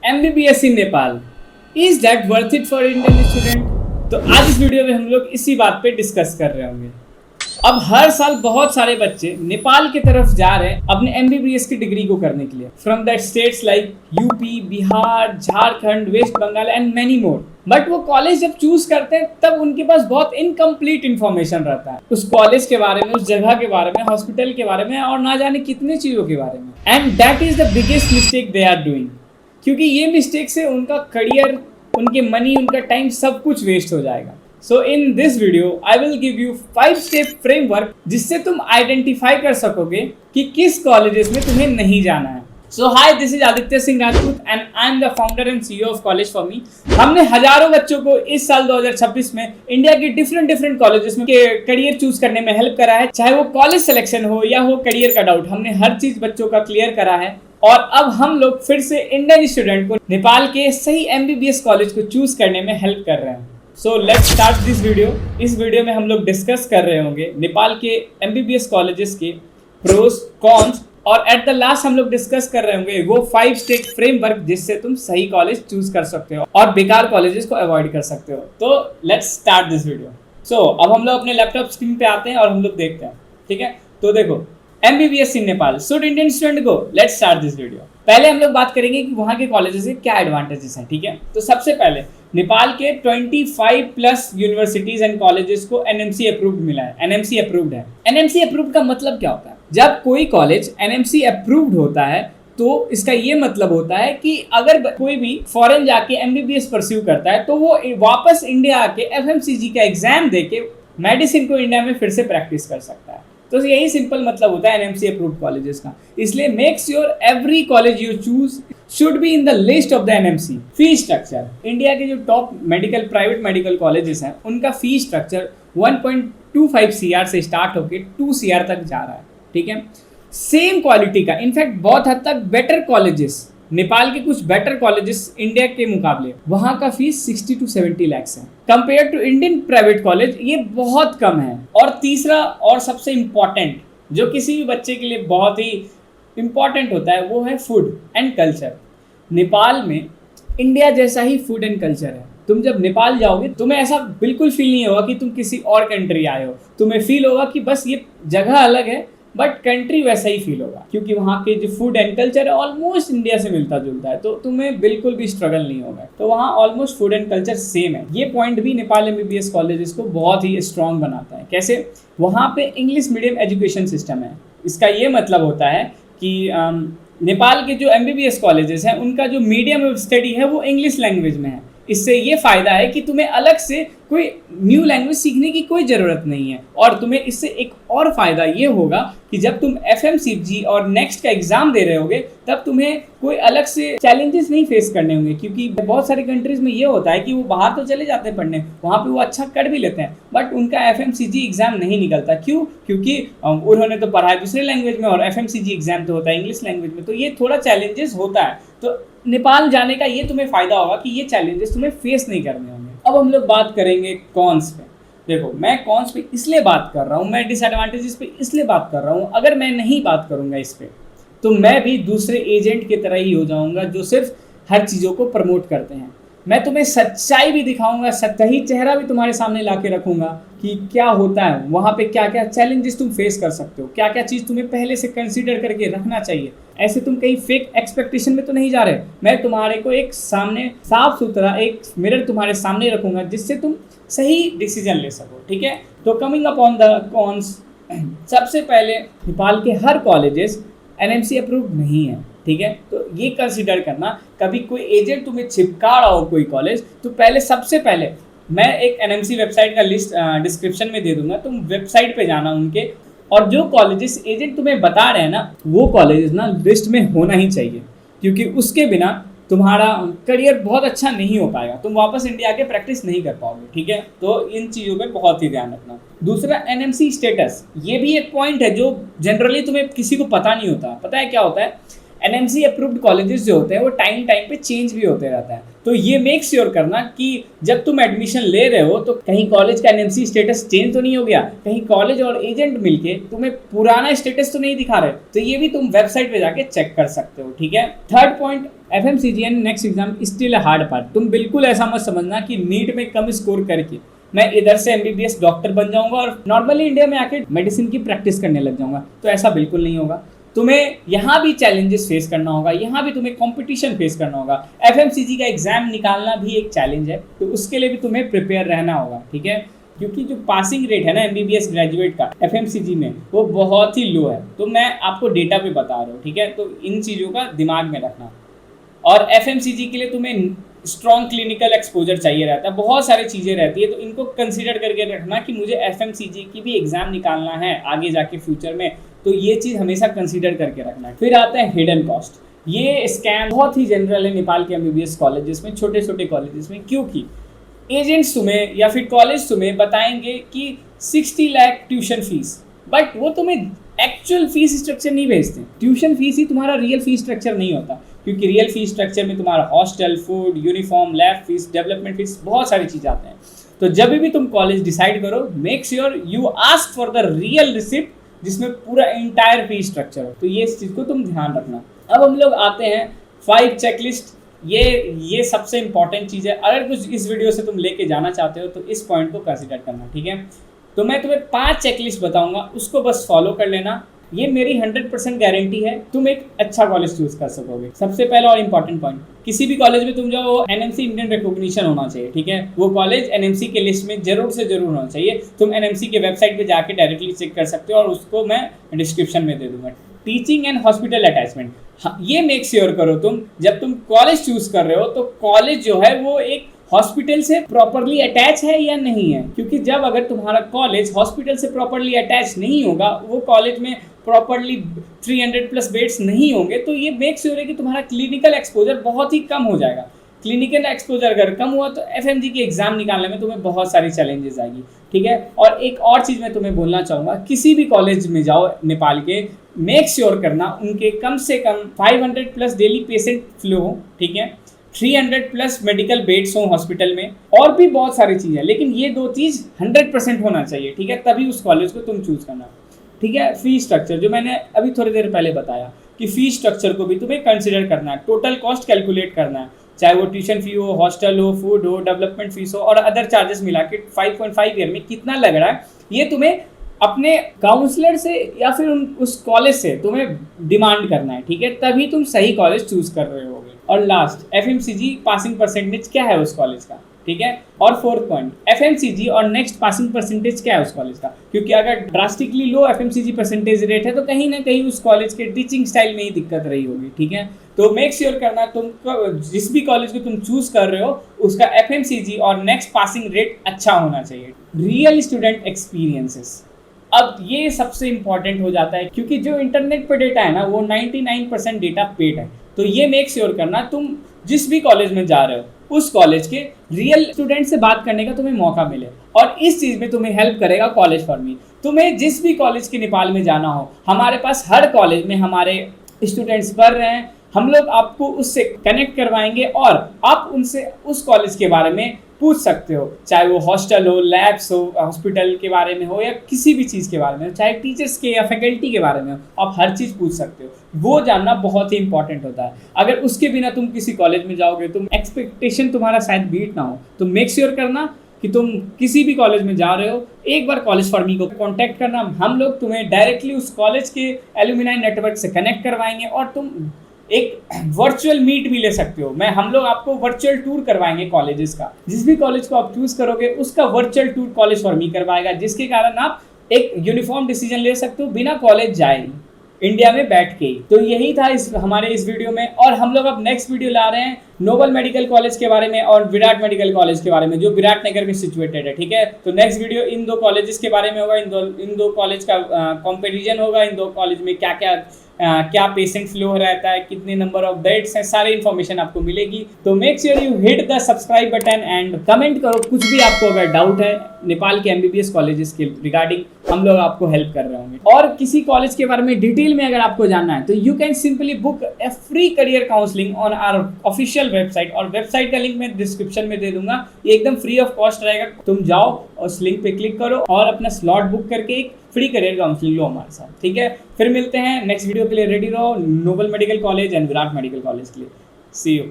MBBS in Nepal, is that worth it for Indian student? तो आज इस वीडियो में हम लोग इसी बात पे डिस्कस कर रहे होंगे। अब हर साल बहुत सारे बच्चे नेपाल की तरफ जा रहे हैं अपने MBBS की डिग्री को करने के लिए, from that states like UP, Bihar, Jharkhand, West Bengal and many more. But वो कॉलेज जब चूज करते हैं तब उनके पास बहुत इनकम्प्लीट इन्फॉर्मेशन रहता है उस कॉलेज के बारे में, उस जगह के बारे में, हॉस्पिटल के बारे में और ना जाने कितने चीजों के बारे में। And that is the biggest mistake they are doing, क्योंकि ये मिस्टेक से उनका करियर, उनके मनी, उनका टाइम सब कुछ वेस्ट हो जाएगा। So in this video I will give you 5 step framework जिससे तुम आइडेंटिफाई कर सकोगे कि किस कॉलेजेस में तुम्हें नहीं जाना है। So hi, this is Aditya Singh Rajput and I am the founder and CEO of College for Me. हमने हजारों बच्चों को इस साल 2026 में इंडिया के डिफरेंट कॉलेजेस में करियर चूज करने में हेल्प करा है। चाहे वो कॉलेज सिलेक्शन हो या हो करियर का डाउट, हमने हर चीज बच्चों का क्लियर करा है। और अब हम लोग फिर से इंडियन स्टूडेंट को नेपाल के सही MBBS कॉलेज को चूज करने में हेल्प कर रहे हैं। So let's start this video. इस वीडियो में हम लोग डिस्कस कर रहे होंगे नेपाल के MBBS कॉलेजेस के प्रोस, कॉन्स और एट द लास्ट हम लोग डिस्कस कर रहे होंगे वो 5 स्टेप फ्रेमवर्क जिससे तुम सही कॉलेज चूज कर सकते हो और बेकार कॉलेजेस को अवॉइड कर सकते हो। तो लेट्स स्टार्ट दिस वीडियो। सो अब हम लोग अपने लैपटॉप स्क्रीन पे आते हैं और हम लोग देखते हैं, ठीक है। तो देखो, MBBS in Nepal, should Indian student go? Let's start this video. पहले हम लोग बात करेंगे कि वहाँ के कॉलेजेस के क्या एडवांटेजेस हैं, ठीक है। तो सबसे पहले नेपाल के 25+ यूनिवर्सिटीज एंड कॉलेजेस को NMC अप्रूव्ड मिला है। NMC अप्रूव्ड है। NMC अप्रूव्ड का मतलब क्या होता है? जब कोई कॉलेज NMC अप्रूव्ड होता है तो इसका ये मतलब होता है कि अगर कोई भी फॉरेन जाके MBBS परस्यू करता है तो वो वापस इंडिया आके FMCG का एग्जाम देके मेडिसिन को इंडिया में फिर से प्रैक्टिस कर सकता है। तो यही सिंपल मतलब होता है NMC अप्रूव्ड कॉलेजेस का। इसलिए make sure every college you choose should be in the list of the NMC। Fee structure, India के जो टॉप प्राइवेट मेडिकल कॉलेजेस हैं उनका फी स्ट्रक्चर 1.25 CR से स्टार्ट होकर 2 CR तक जा रहा है, ठीक है। सेम क्वालिटी का, इनफैक्ट बहुत हद तक बेटर कॉलेजेस, नेपाल के कुछ बेटर कॉलेजेस इंडिया के मुकाबले वहाँ का फीस 60 to 70 lakhs है। Compare to Indian private college ये बहुत कम है। और तीसरा और सबसे इम्पॉर्टेंट, जो किसी भी बच्चे के लिए बहुत ही इम्पॉर्टेंट होता है, वो है फूड एंड कल्चर। नेपाल में इंडिया जैसा ही फूड एंड कल्चर है। तुम जब नेपाल जाओगे तुम्हें ऐसा बिल्कुल फील नहीं होगा कि तुम किसी और कंट्री आए हो। तुम्हें फील होगा कि बस ये जगह अलग है बट कंट्री वैसा ही फील होगा, क्योंकि वहाँ के जो फूड एंड कल्चर है ऑलमोस्ट इंडिया से मिलता जुलता है। तो तुम्हें बिल्कुल भी स्ट्रगल नहीं होगा। तो वहाँ almost food and culture same है। ये पॉइंट भी नेपाल MBBS कॉलेजेस को बहुत ही स्ट्रॉन्ग बनाता है। कैसे? वहाँ पे इंग्लिश मीडियम एजुकेशन सिस्टम है। इसका ये मतलब होता है कि नेपाल के जो MBBS कॉलेजेस हैं उनका जो मीडियम ऑफ स्टडी है वो इंग्लिश लैंग्वेज में है। इससे ये फ़ायदा है कि तुम्हें अलग से कोई न्यू लैंग्वेज सीखने की कोई ज़रूरत नहीं है। और तुम्हें इससे एक और फ़ायदा ये होगा कि जब तुम FMCG और नेक्स्ट का एग्ज़ाम दे रहे होगे तब तुम्हें कोई अलग से चैलेंजेस नहीं फेस करने होंगे, क्योंकि बहुत सारी कंट्रीज़ में ये होता है कि वो बाहर तो चले जाते हैं पढ़ने, वहाँ पे वो अच्छा कर भी लेते हैं बट उनका FMCG एग्ज़ाम नहीं निकलता। क्यों? क्योंकि उन्होंने तो पढ़ा है दूसरे लैंग्वेज में और FMCG एग्ज़ाम तो होता है इंग्लिश लैंग्वेज में। तो ये थोड़ा चैलेंजेस होता है। तो नेपाल जाने का ये तुम्हें फ़ायदा होगा कि ये चैलेंजेस तुम्हें फेस नहीं करने होंगे। अब हम लोग बात करेंगे कॉन्स पे। देखो, मैं कॉन्स पे इसलिए बात कर रहा हूँ, मैं डिसएडवांटेजेस पे इसलिए बात कर रहा हूँ। अगर मैं नहीं बात करूँगा इस पे तो मैं भी दूसरे एजेंट की तरह ही हो जाऊँगा जो सिर्फ हर चीज़ों को प्रमोट करते हैं। मैं तुम्हें सच्चाई भी दिखाऊंगा, सही चेहरा भी तुम्हारे सामने ला के रखूँगा कि क्या होता है वहाँ पे, क्या क्या चैलेंजेस तुम फेस कर सकते हो, क्या क्या चीज़ तुम्हें पहले से कंसीडर करके रखना चाहिए। ऐसे तुम कहीं फेक एक्सपेक्टेशन में तो नहीं जा रहे। मैं तुम्हारे को एक सामने साफ सुथरा एक मिरर तुम्हारे सामने रखूँगा जिससे तुम सही डिसीजन ले सको, ठीक है। तो coming up on the cons, सबसे पहले नेपाल के हर कॉलेजेस NMC अप्रूव्ड नहीं है, ठीक है। तो ये कंसीडर करना, कभी कोई एजेंट तुम्हें चिपका रहा हो कोई कॉलेज, तो पहले सबसे पहले मैं एक NMC वेबसाइट का लिस्ट डिस्क्रिप्शन में दे दूंगा, तुम वेबसाइट पे जाना उनके, और जो कॉलेजेस एजेंट तुम्हें बता रहे हैं ना वो कॉलेजेस ना लिस्ट में होना ही चाहिए, क्योंकि उसके बिना तुम्हारा करियर बहुत अच्छा नहीं हो पाएगा, तुम वापस इंडिया के प्रैक्टिस नहीं कर पाओगे, ठीक है। तो इन चीज़ों पे बहुत ही ध्यान रखना। दूसरा, NMC स्टेटस, ये भी एक पॉइंट है जो जनरली तुम्हें किसी को पता नहीं होता। पता है क्या होता है? एनएमसी अप्रूव्ड कॉलेजेस जो होते हैं वो टाइम टाइम पे चेंज भी होते रहता है। तो ये मेक श्योर करना कि जब तुम एडमिशन ले रहे हो तो कहीं कॉलेज का एनएमसी स्टेटस चेंज तो नहीं हो गया, कहीं कॉलेज और एजेंट मिलके तुम्हें पुराना स्टेटस तो नहीं दिखा रहे। तो ये भी तुम वेबसाइट पे जाके चेक कर सकते हो, ठीक है। Third point, FMCG and next exam still a hard part. तुम बिल्कुल ऐसा मत समझना कि नीट में कम स्कोर करके मैं इधर से एमबीबीएस डॉक्टर बन जाऊंगा और नॉर्मली इंडिया में आके मेडिसिन की प्रैक्टिस करने लग जाऊंगा। तो ऐसा बिल्कुल नहीं होगा। तुम्हें यहाँ भी चैलेंजेस फेस करना होगा, यहाँ भी तुम्हें कंपटीशन फेस करना होगा। एफएमसीजी का एग्जाम निकालना भी एक चैलेंज है, तो उसके लिए भी तुम्हें प्रिपेयर रहना होगा, ठीक है। क्योंकि जो पासिंग रेट है ना एमबीबीएस ग्रेजुएट का एफएमसीजी में वो बहुत ही लो है। तो मैं आपको डेटा पे बता रहा हूँ, ठीक है। तो इन चीज़ों का दिमाग में रखना। और एफएमसीजी के लिए तुम्हें स्ट्रॉन्ग क्लिनिकल एक्सपोजर चाहिए रहता है, बहुत सारी चीज़ें रहती है। तो इनको कंसिडर करके रखना कि मुझे एफएमसीजी की भी एग्जाम निकालना है आगे जाके फ्यूचर में, तो ये चीज़ हमेशा कंसीडर करके रखना है। फिर आता है हिडन कॉस्ट। ये स्कैम बहुत ही जनरल है नेपाल के एमबीबीएस कॉलेजेस में, छोटे छोटे कॉलेजेस में, क्योंकि एजेंट्स तुम्हें या फिर कॉलेज तुम्हें बताएंगे कि 60 लाख ट्यूशन फीस, बट वो तुम्हें एक्चुअल फीस स्ट्रक्चर नहीं भेजते। ट्यूशन फीस ही तुम्हारा रियल फीस स्ट्रक्चर नहीं होता, क्योंकि रियल फीस स्ट्रक्चर में तुम्हारा hostel, food, uniform, lab fees, development fees, बहुत सारी चीज़ आते हैं। तो जब भी तुम कॉलेज डिसाइड करो, make sure you ask for the real receipt जिसमें पूरा इंटायर फीस स्ट्रक्चर हो। तो ये इस चीज़ को तुम ध्यान रखना। अब हम लोग आते हैं 5 चेकलिस्ट। ये सबसे इंपॉर्टेंट चीज़ है। अगर कुछ इस वीडियो से तुम लेके जाना चाहते हो तो इस पॉइंट को कंसिडर करना, ठीक है। तो मैं तुम्हें 5 चेकलिस्ट बताऊंगा, उसको बस फॉलो कर लेना। ये मेरी 100% गारंटी है तुम एक अच्छा कॉलेज चूज कर सकोगे। सबसे पहला और इम्पॉर्टेंट पॉइंट, किसी भी कॉलेज में तुम जाओ एनएमसी इंडियन रिकॉग्निशन होना चाहिए, ठीक है। वो कॉलेज एनएमसी के लिस्ट में जरूर से जरूर होना चाहिए। तुम एनएमसी के वेबसाइट पे जाके डायरेक्टली चेक कर सकते हो और उसको मैं डिस्क्रिप्शन में दे दूंगा। टीचिंग एंड हॉस्पिटल अटैचमेंट, ये मेक श्योर करो तुम जब तुम कॉलेज चूज कर रहे हो तो कॉलेज जो है वो एक हॉस्पिटल से प्रॉपरली अटैच है या नहीं है। क्योंकि जब अगर तुम्हारा कॉलेज हॉस्पिटल से प्रॉपरली अटैच नहीं होगा, वो कॉलेज में प्रॉपरली 300+ बेड्स नहीं होंगे, तो ये मेक श्योर है कि तुम्हारा क्लिनिकल एक्सपोजर बहुत ही कम हो जाएगा। क्लिनिकल एक्सपोजर अगर कम हुआ तो एफएमजी की एग्जाम निकालने में तुम्हें बहुत सारी चैलेंजेस आएगी, ठीक है। और एक और चीज़ मैं तुम्हें बोलना चाहूँगा, किसी भी कॉलेज में जाओ नेपाल के, मेक श्योर करना उनके कम से कम 500+ डेली पेशेंट फ्लो हो, ठीक है। 300+ मेडिकल बेड्स हों हॉस्पिटल में, और भी बहुत सारी चीज़ें, लेकिन ये 2 चीज़ 100% होना चाहिए, ठीक है। तभी उस कॉलेज को तुम चूज करना, ठीक है। फी स्ट्रक्चर, जो मैंने अभी थोड़ी देर पहले बताया कि फी स्ट्रक्चर को भी तुम्हें कंसिडर करना है। टोटल कॉस्ट कैलकुलेट करना है, चाहे वो ट्यूशन फी हो, हॉस्टल हो, फूड हो, डेवलपमेंट फीस हो और अदर चार्जेस मिला के 5.5 ईयर में कितना लग रहा है, ये तुम्हें अपने काउंसलर से या फिर उस कॉलेज से तुम्हें डिमांड करना है, ठीक है। तभी तुम सही कॉलेज चूज कर रहे होगे। और लास्ट, एफएमसीजी पासिंग परसेंटेज क्या है उस कॉलेज का, ठीक है। और 4th पॉइंट, एफएमसीजी और नेक्स्ट पासिंग परसेंटेज क्या है उस कॉलेज का, क्योंकि अगर ड्रास्टिकली लो एफएमसीजी परसेंटेज रेट है तो कहीं ना कहीं उस कॉलेज के टीचिंग स्टाइल में ही दिक्कत रही होगी, ठीक है। तो मेक श्योर करना तुम जिस भी कॉलेज को तुम चूज कर रहे हो उसका एफएमसीजी और नेक्स्ट पासिंग रेट अच्छा होना चाहिए। रियल स्टूडेंट एक्सपीरियंसेस, अब ये सबसे इंपॉर्टेंट हो जाता है, क्योंकि जो इंटरनेट पर डेटा है ना वो 99% डेटा पेड है। तो ये मेक श्योर करना तुम जिस भी कॉलेज में जा रहे हो उस कॉलेज के रियल स्टूडेंट से बात करने का तुम्हें मौका मिले, और इस चीज़ में तुम्हें हेल्प करेगा कॉलेज फॉर मी। तुम्हें जिस भी कॉलेज के नेपाल में जाना हो, हमारे पास हर कॉलेज में हमारे स्टूडेंट्स पढ़ रहे हैं, हम लोग आपको उससे कनेक्ट करवाएंगे और आप उनसे उस कॉलेज के बारे में पूछ सकते हो, चाहे वो हॉस्टल हो, लैब्स हो, हॉस्पिटल के बारे में हो या किसी भी चीज़ के बारे में हो, चाहे टीचर्स के या फैकल्टी के बारे में हो, आप हर चीज़ पूछ सकते हो। वो जानना बहुत ही इंपॉर्टेंट होता है। अगर उसके बिना तुम किसी कॉलेज में जाओगे, तुम एक्सपेक्टेशन तुम्हारा शायद बीट ना हो, तो मेक श्योर करना कि तुम किसी भी कॉलेज में जा रहे हो, एक बार कॉलेज फॉर मी को कांटेक्ट करना। हम लोग तुम्हें डायरेक्टली उस कॉलेज के एलुमिनाई नेटवर्क से कनेक्ट करवाएंगे और तुम एक वर्चुअल मीट भी ले सकते हो। हम लोग आपको वर्चुअल टूर करवाएंगे कॉलेजेस का। जिस भी कॉलेज को आप चूज करोगे उसका वर्चुअल टूर कॉलेज फॉर मी करवाएगा, जिसके कारण आप एक यूनिफॉर्म डिसीजन ले सकते हो बिना कॉलेज जाए, इंडिया में बैठ के ही। तो यही था हमारे इस वीडियो में, और हम लोग अब नेक्स्ट वीडियो ला रहे हैं नोबल मेडिकल कॉलेज के बारे में और विराट मेडिकल कॉलेज के बारे में, जो विराट नगर में सिचुएटेड है। ठीक है, तो नेक्स्ट वीडियो इन दो कॉलेजेस के बारे में होगा, इन दो कॉलेज का कंपैरिजन होगा, इन दो कॉलेज में क्या क्या क्या पेशेंट फ्लो रहता है, कितने नंबर ऑफ बेड्स हैं, सारी इन्फॉर्मेशन आपको मिलेगी। तो make sure you hit the subscribe button and comment करो कुछ भी आपको अगर डाउट है नेपाल के एमबीबीएस कॉलेजेस के रिगार्डिंग, हम लोग आपको हेल्प कर रहे होंगे। और किसी कॉलेज के बारे में डिटेल में अगर आपको जानना है तो you can simply book a free career counselling on our official website, और वेबसाइट का लिंक मैं डिस्क्रिप्शन में दे दूंगा। ये एकदम फ्री ऑफ कॉस्ट रहेगा, तुम जाओ और उस लिंक पे क्लिक करो और अपना स्लॉट बुक करके एक फ्री करियर काउंसलिंग लो हमारे साथ। ठीक है, फिर मिलते हैं नेक्स्ट वीडियो के लिए। रेडी रहो Nobel medical college and Virat medical college के लिए। See you.